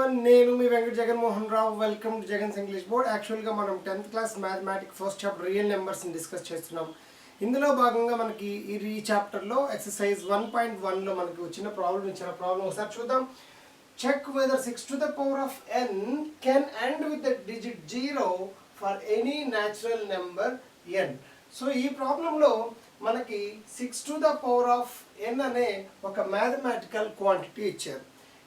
everyone, నేను మీ Venkata Jaganmohan Rao. Welcome to Jagan's English board. యాక్చువల్గా మనం 10th class mathematics first chapter real నెంబర్స్ని డిస్కస్ చేస్తున్నాం. ఇందులో భాగంగా మనకి ఈ చాప్టర్లో ఎక్సర్సైజ్ 1.1లో మనకి వచ్చిన ప్రాబ్లం ఇచ్చిన ప్రాబ్లం ఒకసారి చూద్దాం. Check whether 6 to the power of n can end with the digit 0 for any natural number n. So ఈ ప్రాబ్లంలో మనకి 6 to the power of n అనే ఒక మ్యాథమెటికల్ క్వాంటిటీ ఇచ్చారు.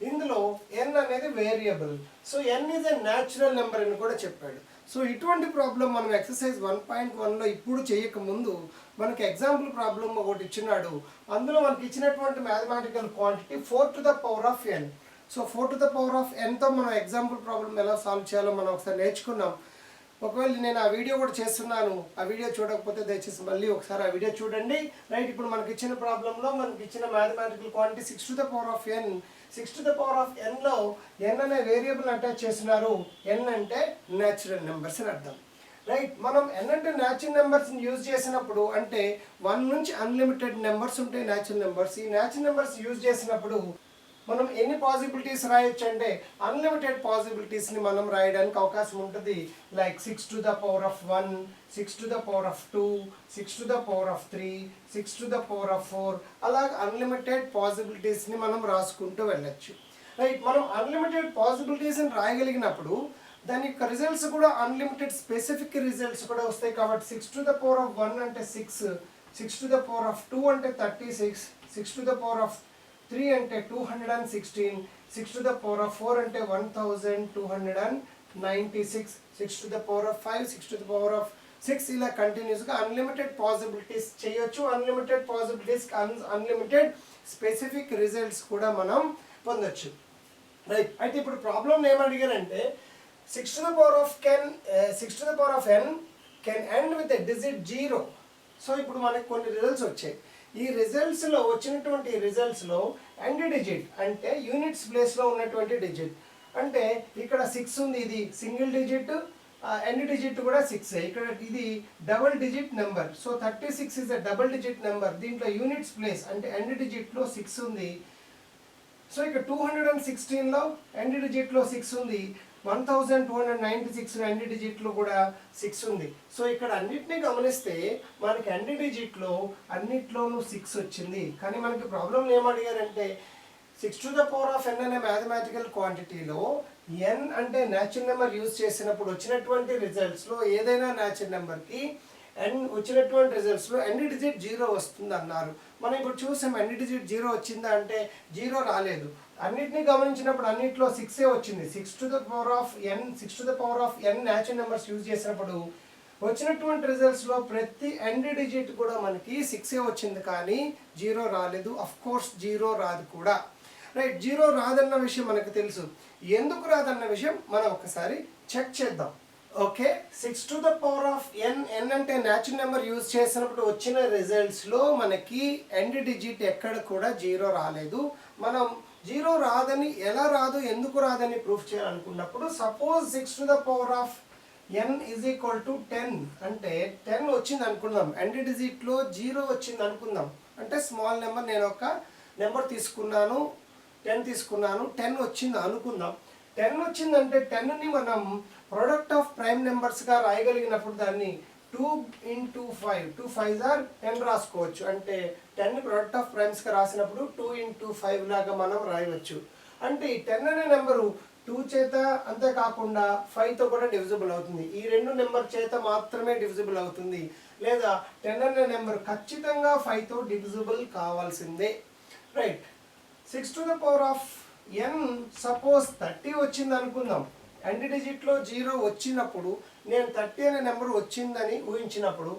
ఇందులో n అనేది variable. So n is a natural number అని కూడా చెప్పాడు. సో ఇటువంటి ప్రాబ్లం మనం ఎక్సర్సైజ్ 1.1లో ఇప్పుడు చేయకముందు మనకి ఎగ్జాంపుల్ ప్రాబ్లం ఒకటి ఇచ్చినాడు. అందులో మనకి ఇచ్చినటువంటి mathematical quantity 4 to the power of n. So 4 to the power of nతో మనం ఎగ్జాంపుల్ ప్రాబ్లం ఎలా సాల్వ్ చేయాలో మనం ఒకసారి నేర్చుకున్నాం. ఒకవేళ నేను ఆ వీడియో కూడా చేస్తున్నాను, ఆ వీడియో చూడకపోతే దయచేసి మళ్ళీ ఒకసారి ఆ వీడియో చూడండి. రైట్, ఇప్పుడు మనకి ఇచ్చిన ప్రాబ్లంలో మనకి ఇచ్చిన mathematical quantity 6 to the power of n. 6 to the power of nలో n అనే వేరియబుల్ అటాచ్ చేస్తున్నారు. n అంటే న్యాచురల్ నెంబర్స్ అని అర్థం. రైట్, మనం n అంటే న్యాచురల్ నెంబర్స్ని యూజ్ చేసినప్పుడు అంటే 1 నుంచి అన్లిమిటెడ్ నెంబర్స్ ఉంటాయి న్యాచురల్ నెంబర్స్. ఈ న్యాచురల్ నెంబర్స్ యూజ్ చేసినప్పుడు మనం ఎన్ని పాసిబిలిటీస్ రాయొచ్చు అంటే అన్లిమిటెడ్ పాసిబిలిటీస్ని మనం రాయడానికి అవకాశం ఉంటుంది. Like 6 to the power of 1, 6 to the power of 2, 6 to the power of 3, 6 to the power of 4, అలాగ అన్లిమిటెడ్ పాసిబిలిటీస్ని మనం రాసుకుంటూ వెళ్ళచ్చు. రైట్, మనం అన్లిమిటెడ్ పాసిబిలిటీస్ని రాయగలిగినప్పుడు దాని యొక్క రిజల్ట్స్ కూడా అన్లిమిటెడ్ స్పెసిఫిక్ రిజల్ట్స్ కూడా వస్తాయి. కాబట్టి 6 to the power of 1 అంటే 6, 6 to the power of 2 అంటే 36, 6 to the power of 3 అంటే 216, 6 to the power of 4 అంటే 1296, 6 to the power of 5, 6 to the power of 6 ఇలా కంటిన్యూస్గా అన్లిమిటెడ్ పాసిబిలిటీస్ చేయొచ్చు. Unlimited possibilities unlimited specific results కూడా మనం పొందొచ్చు. రైట్, అయితే ఇప్పుడు ప్రాబ్లం ఏమడిగారంటే 6 to the power of n can end with a digit 0. So ఇప్పుడు మనకి కొన్ని రిజల్ట్స్ వచ్చాయి. ఈ రిజల్ట్స్లో వచ్చినటువంటి రిజల్ట్స్లో ఎండ్ డిజిట్ అంటే యూనిట్స్ ప్లేస్లో ఉన్నటువంటి డిజిట్ అంటే ఇక్కడ 6 ఉంది, ఇది సింగిల్ డిజిట్, ఎండ్ డిజిట్ కూడా 6. ఇక్కడ ఇది double digit number. So 36 is a double digit number. దీంట్లో యూనిట్స్ ప్లేస్ అంటే ఎండ్ డిజిట్లో 6 ఉంది. సో ఇక్కడ 216లో ఎండ్ డిజిట్లో 6 ఉంది, 1296 ఎండ్ డిజిట్లో కూడా 6 ఉంది. సో ఇక్కడ అన్నిటినీ గమనిస్తే మనకి ఎండ్ డిజిట్లో అన్నిట్లోనూ 6 వచ్చింది. కానీ మనకి ప్రాబ్లం ఏమడిగారంటే 6 to the power of n అనే మ్యాథమెటికల్ క్వాంటిటీలో n అంటే న్యాచురల్ నెంబర్ యూజ్ చేసినప్పుడు వచ్చినటువంటి రిజల్ట్స్లో ఏదైనా న్యాచురల్ నెంబర్కి n వచ్చినటువంటి రిజల్ట్స్లో ఎండ్ డిజిట్ 0 వస్తుంది అన్నారు. మనం ఇప్పుడు చూసాం ఎండ్ డిజిట్ 0 వచ్చిందా అంటే 0 రాలేదు. అన్నిటినీ గమనించినప్పుడు అన్నిట్లో 6 వచ్చింది. 6 to the power of n natural numbers use చేసినప్పుడు వచ్చినటువంటి రిజల్ట్స్లో ప్రతి ఎండ్ డిజిట్ కూడా మనకి 6 వచ్చింది, కానీ 0 రాలేదు. అఫ్ కోర్స్ 0 రాదు కూడా. రైట్, 0 రాదన్న విషయం మనకు తెలుసు. ఎందుకు రాదన్న విషయం మనం ఒకసారి చెక్ చేద్దాం. Okay, 6 to the power of n అంటే న్యాచురల్ నెంబర్ యూజ్ చేసినప్పుడు వచ్చిన రిజల్ట్స్లో మనకి ఎండ్ డిజిట్ ఎక్కడ కూడా 0 రాలేదు. మనం 0 రాదని ఎలా రాదు, ఎందుకు రాదని ప్రూఫ్ చేయాలనుకున్నప్పుడు suppose 6 to the power of n is equal to 10 అంటే 10 వచ్చింది అనుకుందాం. ఎండ్ డిజిట్లో 0 వచ్చింది అనుకుందాం. అంటే స్మాల్ నెంబర్, నేను ఒక నెంబర్ తీసుకున్నాను, 10 తీసుకున్నాను, 10 వచ్చింది అనుకుందాం. 10 వచ్చిందంటే 10ని మనం ప్రొడక్ట్ ఆఫ్ ప్రైమ్ నెంబర్స్గా రాయగలిగినప్పుడు దాన్ని 2 into 5, 2 5s are 10 రాసుకోవచ్చు. అంటే 10 ప్రొడక్ట్ ఆఫ్ ప్రైమ్స్గా రాసినప్పుడు 2 into 5 లాగా మనం రాయవచ్చు. అంటే ఈ 10 అనే నెంబరు 2 చేత అంతేకాకుండా 5తో కూడా డివిజిబుల్ అవుతుంది. ఈ రెండు నెంబర్ చేత మాత్రమే డివిజిబుల్ అవుతుంది. లేదా 10 అనే నెంబర్ ఖచ్చితంగా 5తో డివిజిబుల్ కావాల్సిందే. Right, 6 to the power of n suppose 30 వచ్చింది అనుకుందాం. ఎండ్ డిజిట్లో 0 వచ్చినప్పుడు నేను 30 అనే నెంబర్ వచ్చిందని ఊహించినప్పుడు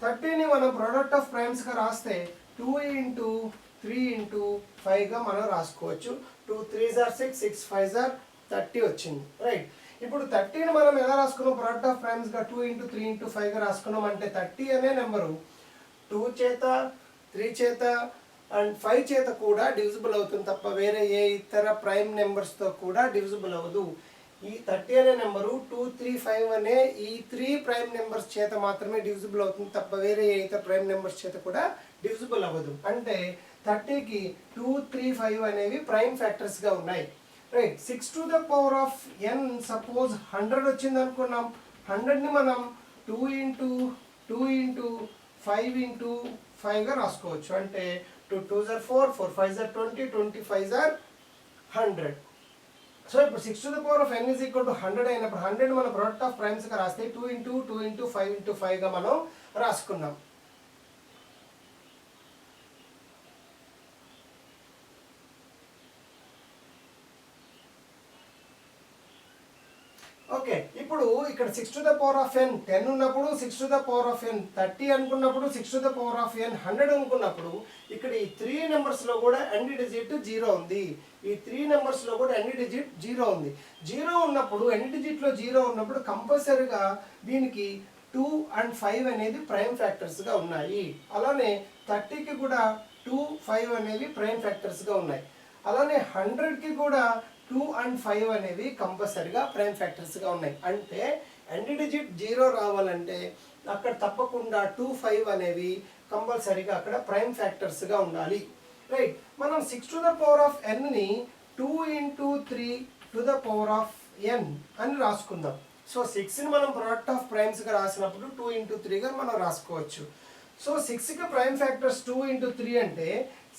30ని మనం ప్రొడక్ట్ ఆఫ్ ప్రైమ్స్గా రాస్తే 2 into 3 into 5గా మనం రాసుకోవచ్చు. 2 3s are 6, 6 5s are 30 వచ్చింది. రైట్, ఇప్పుడు 30ని మనం ఎలా రాసుకున్నాం? ప్రొడక్ట్ ఆఫ్ ప్రైమ్స్గా 2 into 3 into 5గా రాసుకున్నాం. అంటే 30 అనే నెంబరు 2 చేత 3 చేత అండ్ 5 చేత కూడా డివిజిబుల్ అవుతుంది తప్ప వేరే ఏ ఇతర ప్రైమ్ నెంబర్స్తో కూడా డివిజిబుల్ అవ్వదు. ఈ 30 అనే నెంబరు 2 3 5 అనే ఈ 3 ప్రైమ్ నెంబర్స్ చేత మాత్రమే డివిజిబుల్ అవుతుంది తప్ప వేరే ఏ ఇతర ప్రైమ్ నెంబర్స్ చేత కూడా డివిజిబుల్ అవ్వదు. అంటే 30కి 2 3 5 అనేవి ప్రైమ్ ఫ్యాక్టర్స్గా ఉన్నాయి. Right 6 to the power of n suppose 100 వచ్చింది అనుకున్నాం. 100ని మనం 2 into 5 into 5గా రాసుకోవచ్చు. అంటే 2 2s are 4, 4 5s are 20, 20 5s are 100. So ఇప్పుడు 6 to the power of n is equal to 100 అయినప్పుడు 100 మన ప్రోడక్ట్ ఆఫ్ ప్రైమ్స్గా రాస్తే 2 into 2 into 5 into 5గా మనం రాసుకున్నాం. ఓకే, ఇప్పుడు ఇక్కడ 6 to the power of n 10 ఉన్నప్పుడు 6 to the power of n 30 అనుకున్నప్పుడు 6 to the power of n 100 అనుకున్నప్పుడు ఇక్కడ ఈ 3 నెంబర్స్లో కూడా ఎండ్ డిజిట్ 0 ఉంది. ఈ 3 నెంబర్స్లో కూడా ఎండ్ డిజిట్ 0 ఉంది. 0 ఉన్నప్పుడు ఎండ్ డిజిట్లో 0 ఉన్నప్పుడు కంపల్సరీగా దీనికి 2 and 5 అనేది ప్రైమ్ ఫ్యాక్టర్స్గా ఉన్నాయి. అలానే 30కి కూడా 2, 5 అనేవి ప్రైమ్ ఫ్యాక్టర్స్గా ఉన్నాయి. అలానే 100కి కూడా 2 and 5 అనేవి కంపల్సరీగా ప్రైమ్ ఫ్యాక్టర్స్గా ఉన్నాయి. అంటే ఎండ్ డిజిట్ 0 రావాలంటే అక్కడ తప్పకుండా 2, 5 అనేవి కంపల్సరీగా అక్కడ ప్రైమ్ ఫ్యాక్టర్స్గా ఉండాలి. రైట్, మనం 6 to the power of nని 2 into 3 to the power of n అని రాసుకుందాం. సో 6ని మనం ప్రోడక్ట్ ఆఫ్ ప్రైమ్స్గా రాసినప్పుడు 2 into 3గా మనం రాసుకోవచ్చు. సో 6కి ప్రైమ్ ఫ్యాక్టర్స్ 2 into 3 అంటే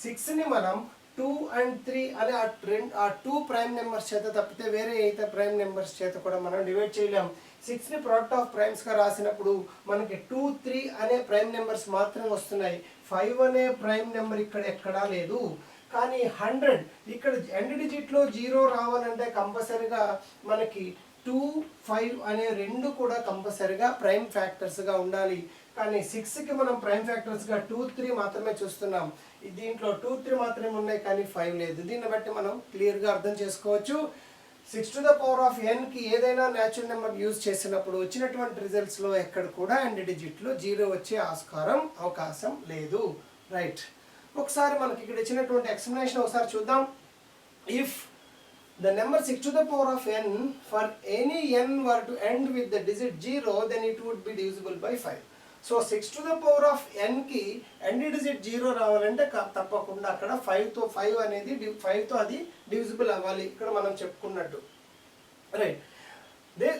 6ని మనం 2 and 3 అనే ఆ 2 ప్రైమ్ నెంబర్స్ చేత తప్పితే వేరే అయితే ప్రైమ్ నెంబర్స్ చేత కూడా మనం డివైడ్ చేయలేం. 6ని ప్రోడక్ట్ ఆఫ్ ప్రైమ్స్గా రాసినప్పుడు మనకి 2, 3 అనే ప్రైమ్ నెంబర్స్ మాత్రమే వస్తున్నాయి. 5 అనే ప్రైమ్ నెంబర్ ఇక్కడ ఎక్కడా లేదు. కానీ 100 ఇక్కడ ఎండ్ డిజిట్లో 0 రావాలంటే కంపల్సరీగా మనకి 2, 5 అనే రెండు కూడా కంపల్సరీగా ప్రైమ్ ఫ్యాక్టర్స్గా ఉండాలి. కానీ 6కి మనం ప్రైమ్ ఫ్యాక్టర్స్గా 2, 3 మాత్రమే చూస్తున్నాం. దీంట్లో 2, 3 మాత్రమే ఉన్నాయి కానీ 5 లేదు. దీన్ని బట్టి మనం క్లియర్గా అర్థం చేసుకోవచ్చు. 6 to the power of nకి ఏదైనా న్యాచురల్ నెంబర్ యూజ్ చేసినప్పుడు వచ్చినటువంటి రిజల్ట్స్లో ఎక్కడ కూడా ఎండ్ డిజిట్లో 0 వచ్చే అవకాశం లేదు. రైట్, ఒకసారి మనకి ఇక్కడ ఇచ్చినటువంటి ఎక్స్ప్లెనేషన్ ఒకసారి చూద్దాం. If the number 6 to the power of n for any n were to end with the digit 0, then it would be divisible by 5. So 6 to the power of nకి ఎండ్ డిజిట్ 0 రావాలంటే తప్పకుండా అక్కడ 5 అనేది 5తో అది divisible అవ్వాలి. ఇక్కడ మనం చెప్పుకున్నట్టు. Right,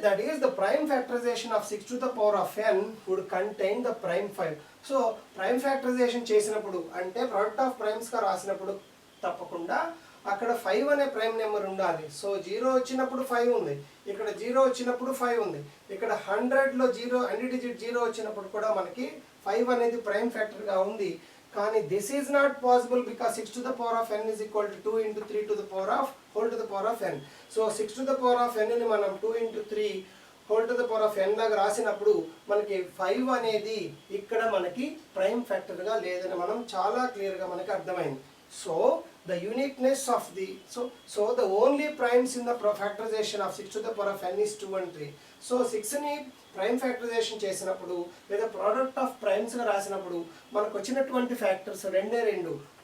that is the prime factorization of 6 to the power of n would contain the prime 5. So prime factorization చేసినప్పుడు అంటే ప్రోడక్ట్ ఆఫ్ ప్రైమ్స్గా రాసినప్పుడు తప్పకుండా అక్కడ 5 అనే ప్రైమ్ నెంబర్ ఉండాలి. సో 0 వచ్చినప్పుడు 5 ఉంది, ఇక్కడ 0 వచ్చినప్పుడు 5 ఉంది, ఇక్కడ 100లో 0 ఎండ్ డిజిట్ 0 వచ్చినప్పుడు కూడా మనకి 5 అనేది ప్రైమ్ ఫ్యాక్టర్గా ఉంది. కానీ this is not possible because 6 to the power of n is equal to 2 into 3 to the power of whole to the power of n. So 6 to the power of nని మనం 2 into 3 whole to the power of n లాగా రాసినప్పుడు మనకి 5 అనేది ఇక్కడ మనకి prime ఫ్యాక్టర్గా లేదని మనం చాలా క్లియర్గా మనకి అర్థమైంది. So the uniqueness of the so the only primes in the factorization of 6 to the power of n is 2 and 3. So 6ని prime factorization చేసినప్పుడు లేదా ప్రోడక్ట్ ఆఫ్ ప్రైమ్స్గా రాసినప్పుడు మనకు వచ్చినటువంటి ఫ్యాక్టర్స్ రెండే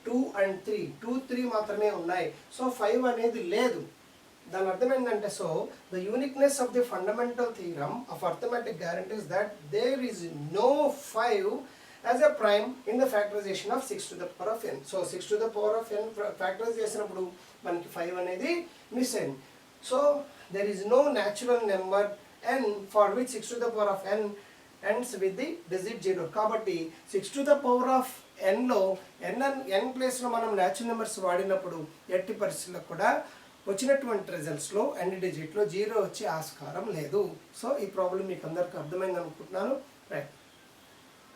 2 and 3, 2, 3 మాత్రమే ఉన్నాయి. సో 5 అనేది లేదు. దాని అర్థం ఏంటంటే so the uniqueness of the fundamental theorem of arithmetic guarantees that there is no 5 as a prime in the factorization of 6 to the power of n. So 6 to the power of n factorize చేసినప్పుడు మనకి 5 అనేది miss అయింది. So there is no natural number n for which 6 to the power of n ends with the digit 0. కాబట్టి 6 to the power of nలో n ప్లేస్లో మనం natural numbers వాడినప్పుడు ఎట్టి పరిస్థితుల్లో కూడా వచ్చినటువంటి రిజల్ట్స్లో ఎండ్ డిజిట్లో 0 వచ్చే ఆస్కారం లేదు. సో ఈ ప్రాబ్లం మీకు అందరికీ అర్థమైంది అనుకుంటున్నాను. రైట్.